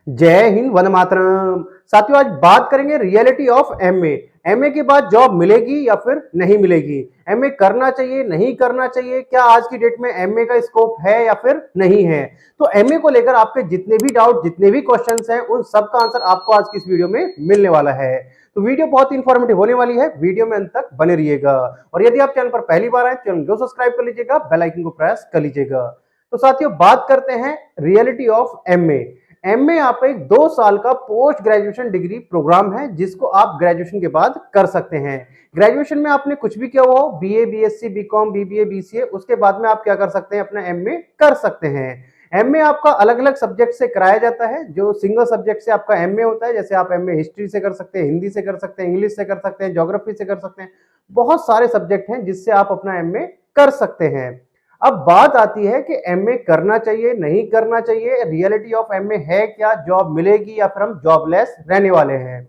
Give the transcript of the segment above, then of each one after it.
जय हिंद वंदे मातरम। साथियों, आज बात करेंगे रियलिटी ऑफ एमए। एमए के बाद जॉब मिलेगी या फिर नहीं मिलेगी, एमए करना चाहिए नहीं करना चाहिए, क्या आज की डेट में एमए का स्कोप है या फिर नहीं है। तो एमए को लेकर आपके जितने भी डाउट, जितने भी क्वेश्चंस हैं, उन सब का आंसर आपको आज की इस वीडियो में मिलने वाला है। तो वीडियो बहुत इंफॉर्मेटिव होने वाली है, वीडियो में अंत तक बने रहिएगा। और यदि आप चैनल पर पहली बार आए, चैनल को सब्सक्राइब कर लीजिएगा, बेल आइकन को प्रेस कर लीजिएगा। तो साथियों, बात करते हैं रियलिटी ऑफ एमए। एमए आपका एक 2 साल का पोस्ट ग्रेजुएशन डिग्री प्रोग्राम है, जिसको आप ग्रेजुएशन के बाद कर सकते हैं। ग्रेजुएशन में आपने कुछ भी किया हुआ हो, BA, BSc, BCom, BBA, BCA, उसके बाद में आप क्या कर सकते हैं, अपना एमए कर सकते हैं। एमए आपका अलग अलग सब्जेक्ट से कराया जाता है। जो सिंगल सब्जेक्ट से आपका एमए होता है, जैसे आप एमए हिस्ट्री से कर सकते हैं, हिंदी से कर सकते हैं, इंग्लिश से कर सकते हैं, ज्योग्राफी से कर सकते हैं। बहुत सारे सब्जेक्ट हैं जिससे आप अपना एमए कर सकते हैं। अब बात आती है कि एमए करना चाहिए नहीं करना चाहिए, रियलिटी ऑफ एमए है क्या, जॉब मिलेगी या फिर हम जॉबलेस रहने वाले हैं।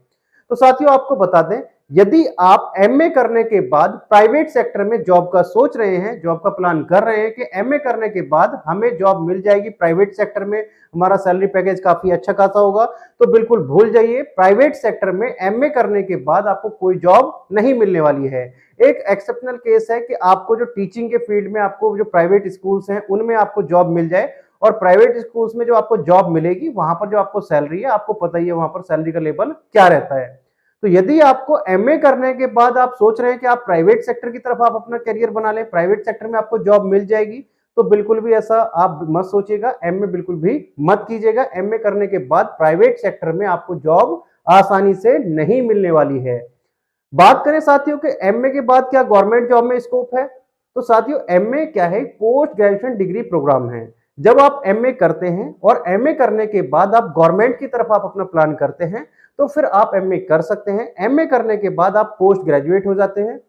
तो साथियों, आपको बता दें, यदि आप एमए करने के बाद प्राइवेट सेक्टर में जॉब का सोच रहे हैं, जॉब का प्लान कर रहे हैं कि एमए करने के बाद हमें जॉब मिल जाएगी प्राइवेट सेक्टर में, हमारा सैलरी पैकेज काफी अच्छा खासा होगा, तो बिल्कुल भूल जाइए। प्राइवेट सेक्टर में एमए करने के बाद आपको कोई जॉब नहीं मिलने वाली है। एक एक्सेप्शनल केस है कि आपको जो टीचिंग के फील्ड में, आपको जो प्राइवेट स्कूल्स हैं उनमें आपको जॉब मिल जाए, और प्राइवेट स्कूल्स में जो आपको जॉब मिलेगी वहां पर जो आपको सैलरी है, आपको पता ही है वहां पर सैलरी का लेवल क्या रहता है। तो यदि आपको एमए करने के बाद आप सोच रहे हैं कि आप प्राइवेट सेक्टर की तरफ आप अपना करियर बना लें, प्राइवेट सेक्टर में आपको जॉब मिल जाएगी, तो बिल्कुल भी ऐसा आप मत सोचिएगा, एमए बिल्कुल भी मत कीजिएगा। एमए करने के बाद प्राइवेट सेक्टर में आपको जॉब आसानी से नहीं मिलने वाली है। बात करें साथियों के एमए के बाद क्या गवर्नमेंट जॉब में स्कोप है, तो साथियों एमए क्या है, पोस्ट ग्रेजुएशन डिग्री प्रोग्राम है। जब आप एमए करते हैं और एमए करने के बाद आप गवर्नमेंट की तरफ आप अपना प्लान करते हैं, तो फिर आप एमए कर सकते हैं। एमए करने के बाद आप पोस्ट ग्रेजुएट हो जाते हैं।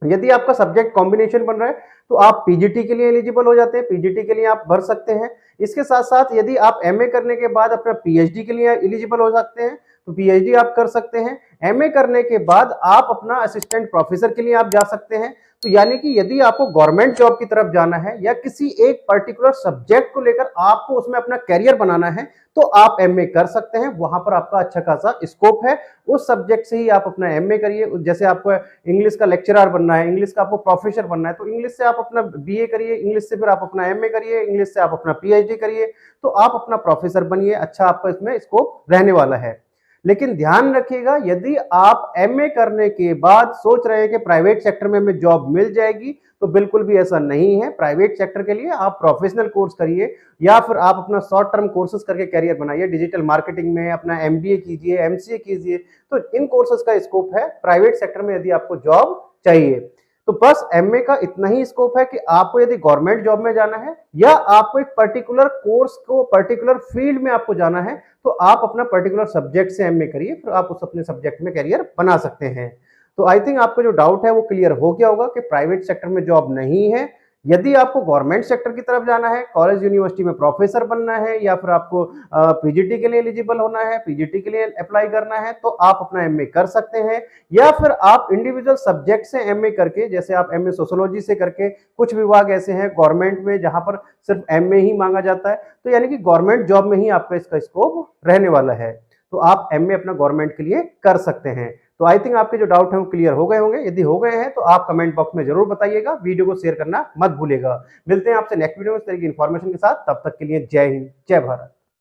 यदि आपका सब्जेक्ट कॉम्बिनेशन बन रहा है तो आप पीजीटी के लिए एलिजिबल हो जाते हैं, पीजीटी के लिए आप भर सकते हैं। इसके साथ साथ यदि आप एमए करने के बाद अपना पीएचडी के लिए एलिजिबल हो सकते हैं, तो पीएचडी आप कर सकते हैं। एमए करने के बाद आप अपना असिस्टेंट प्रोफेसर के लिए आप जा सकते हैं। तो यानी कि यदि आपको गवर्नमेंट जॉब की तरफ जाना है या किसी एक पर्टिकुलर सब्जेक्ट को लेकर आपको उसमें अपना कैरियर बनाना है, तो आप एमए कर सकते हैं। वहां पर आपका अच्छा खासा स्कोप है, उस सब्जेक्ट से ही आप अपना एमए करिए। जैसे आपको इंग्लिश का लेक्चरर बनना है, इंग्लिश का आपको प्रोफेसर बनना है, तो इंग्लिश से आप अपना बीए करिए, इंग्लिश से फिर आप अपना एमए करिए, इंग्लिश से आप अपना पीएचडी करिए, तो आप अपना प्रोफेसर बनिए। अच्छा आपका इसमें स्कोप रहने वाला है। लेकिन ध्यान रखिएगा, यदि आप एमए करने के बाद सोच रहे हैं कि प्राइवेट सेक्टर में हमें जॉब मिल जाएगी, तो बिल्कुल भी ऐसा नहीं है। प्राइवेट सेक्टर के लिए आप प्रोफेशनल कोर्स करिए या फिर आप अपना शॉर्ट टर्म कोर्सेज करके कैरियर बनाइए। डिजिटल मार्केटिंग में अपना एमबीए कीजिए, एमसीए कीजिए, तो इन कोर्सेज का स्कोप है प्राइवेट सेक्टर में यदि आपको जॉब चाहिए। तो बस एमए का इतना ही स्कोप है कि आपको यदि गवर्नमेंट जॉब में जाना है या आपको एक पर्टिकुलर कोर्स को, पर्टिकुलर फील्ड में आपको जाना है, तो आप अपना पर्टिकुलर सब्जेक्ट से एमए करिए, फिर आप उस अपने सब्जेक्ट में करियर बना सकते हैं। तो आई थिंक आपको जो डाउट है वो क्लियर हो गया होगा कि प्राइवेट सेक्टर में जॉब नहीं है। यदि आपको गवर्नमेंट सेक्टर की तरफ जाना है, कॉलेज यूनिवर्सिटी में प्रोफेसर बनना है, या फिर आपको पीजीटी के लिए एलिजिबल होना है, पीजीटी के लिए अप्लाई करना है, तो आप अपना एमए कर सकते हैं। या फिर आप इंडिविजुअल सब्जेक्ट से एमए करके, जैसे आप एमए सोशियोलॉजी से करके, कुछ विभाग ऐसे हैं गवर्नमेंट में जहां पर सिर्फ एमए ही मांगा जाता है, तो यानी कि गवर्नमेंट जॉब में ही आपका इसका स्कोप रहने वाला है। तो आप एमए अपना गवर्नमेंट के लिए कर सकते हैं। तो आई थिंक आपके जो डाउट है वो क्लियर हो गए होंगे। यदि हो गए हैं तो आप कमेंट बॉक्स में जरूर बताइएगा, वीडियो को शेयर करना मत भूलिएगा। मिलते हैं आपसे नेक्स्ट वीडियो में इस तरह की इन्फॉर्मेशन के साथ, तब तक के लिए जय हिंद, जय भारत।